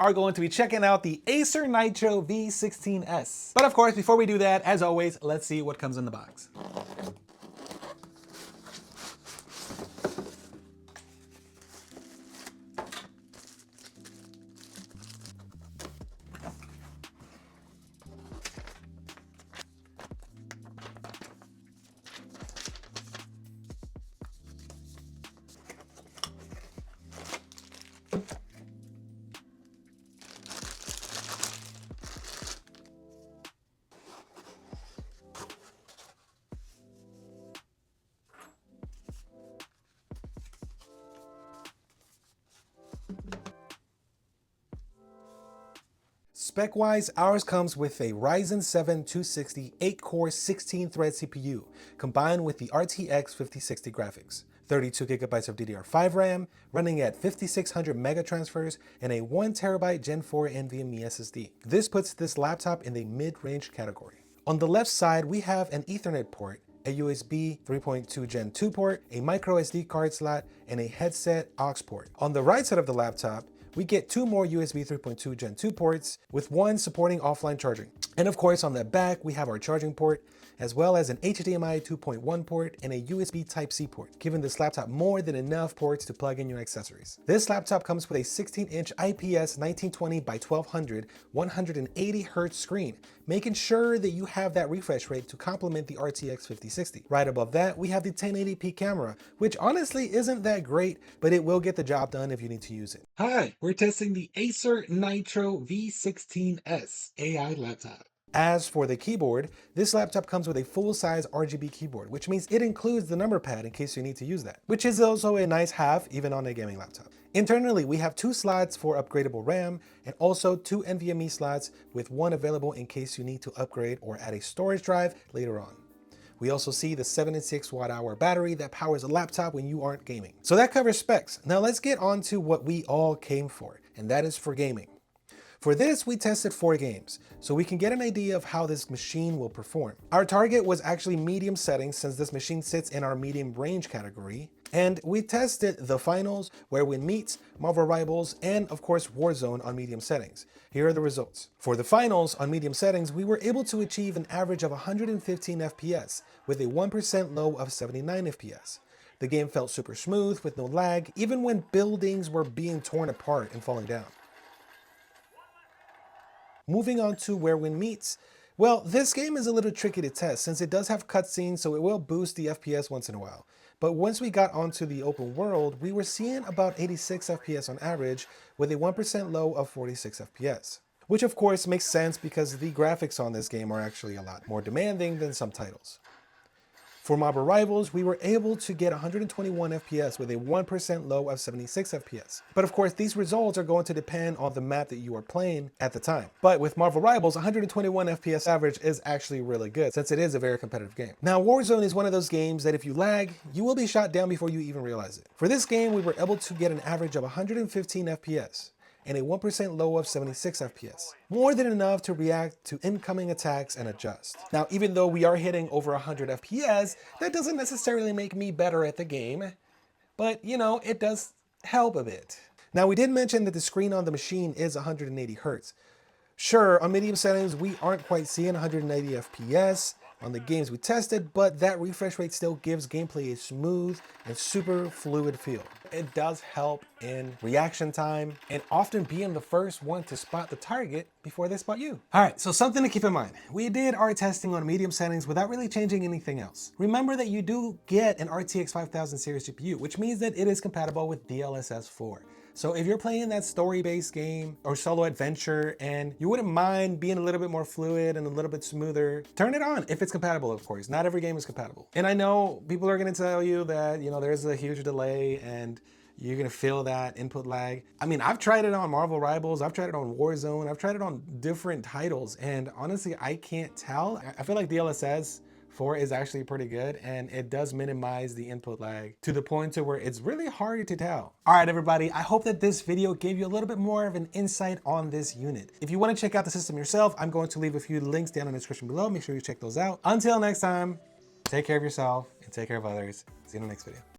are going to be checking out the Acer Nitro V16S. But of course, before we do that, as always, let's see what comes in the box. Spec-wise, ours comes with a Ryzen 7 260 8-core 16-thread CPU, combined with the RTX 5060 graphics, 32 gigabytes of DDR5 RAM, running at 5600 mega transfers, and a 1TB Gen 4 NVMe SSD. This puts this laptop in the mid-range category. On the left side, we have an Ethernet port, a USB 3.2 Gen 2 port, a micro SD card slot, and a headset aux port. On the right side of the laptop, we get two more USB 3.2 Gen 2 ports, with one supporting offline charging. And of course, on the back, we have our charging port, as well as an HDMI 2.1 port and a USB Type-C port, giving this laptop more than enough ports to plug in your accessories. This laptop comes with a 16-inch IPS 1920 by 1200 180Hz screen, making sure that you have that refresh rate to complement the RTX 5060. Right above that, we have the 1080p camera, which honestly isn't that great, but it will get the job done if you need to use it. Hi, we're testing the Acer Nitro V16S AI laptop. As for the keyboard, this laptop comes with a full-size RGB keyboard, which means it includes the number pad in case you need to use that, which is also a nice have even on a gaming laptop. Internally, we have two slots for upgradable RAM and also two NVMe slots, with one available in case you need to upgrade or add a storage drive later on. We also see the 76 watt-hour battery that powers a laptop when you aren't gaming. So that covers specs. Now let's get on to what we all came for, and that is for gaming. For this, we tested 4 games, so we can get an idea of how this machine will perform. Our target was actually medium settings, since this machine sits in our medium range category. And we tested The Finals, Where Wind Meets, Marvel Rivals, and of course Warzone on medium settings. Here are the results. For The Finals on medium settings, we were able to achieve an average of 115 FPS with a 1% low of 79 FPS. The game felt super smooth with no lag, even when buildings were being torn apart and falling down. Moving on to Where Wind Meets, well, this game is a little tricky to test since it does have cutscenes, so it will boost the FPS once in a while. But once we got onto the open world, we were seeing about 86 FPS on average with a 1% low of 46 FPS. Which of course makes sense because the graphics on this game are actually a lot more demanding than some titles. For Marvel Rivals, we were able to get 121 FPS with a 1% low of 76 FPS. But of course, these results are going to depend on the map that you are playing at the time. But with Marvel Rivals, 121 FPS average is actually really good, since it is a very competitive game. Now, Warzone is one of those games that if you lag, you will be shot down before you even realize it. For this game, we were able to get an average of 115 FPS. And a 1% low of 76 FPS. More than enough to react to incoming attacks and adjust. Now, even though we are hitting over 100 FPS, that doesn't necessarily make me better at the game, but you know, it does help a bit. Now, we did mention that the screen on the machine is 180 Hz. Sure, on medium settings, we aren't quite seeing 180 FPS on the games we tested, but that refresh rate still gives gameplay a smooth and super fluid feel. It does help in reaction time and often being the first one to spot the target before they spot you. All right, so something to keep in mind. We did our testing on medium settings without really changing anything else. Remember that you do get an RTX 5000 series GPU, which means that it is compatible with DLSS 4. So if you're playing that story-based game or solo adventure and you wouldn't mind being a little bit more fluid and a little bit smoother, turn it on if it's compatible, of course. Not every game is compatible. And I know people are gonna tell you that, you know, there's a huge delay and you're gonna feel that input lag. I mean, I've tried it on Marvel Rivals, I've tried it on Warzone, I've tried it on different titles, and honestly, I can't tell. I feel like DLSS 4 is actually pretty good, and it does minimize the input lag to the point to where it's really hard to tell. All right, everybody, I hope that this video gave you a little bit more of an insight on this unit. If you want to check out the system yourself, I'm going to leave a few links down in the description below. Make sure you check those out. Until next time, take care of yourself and take care of others. See you in the next video.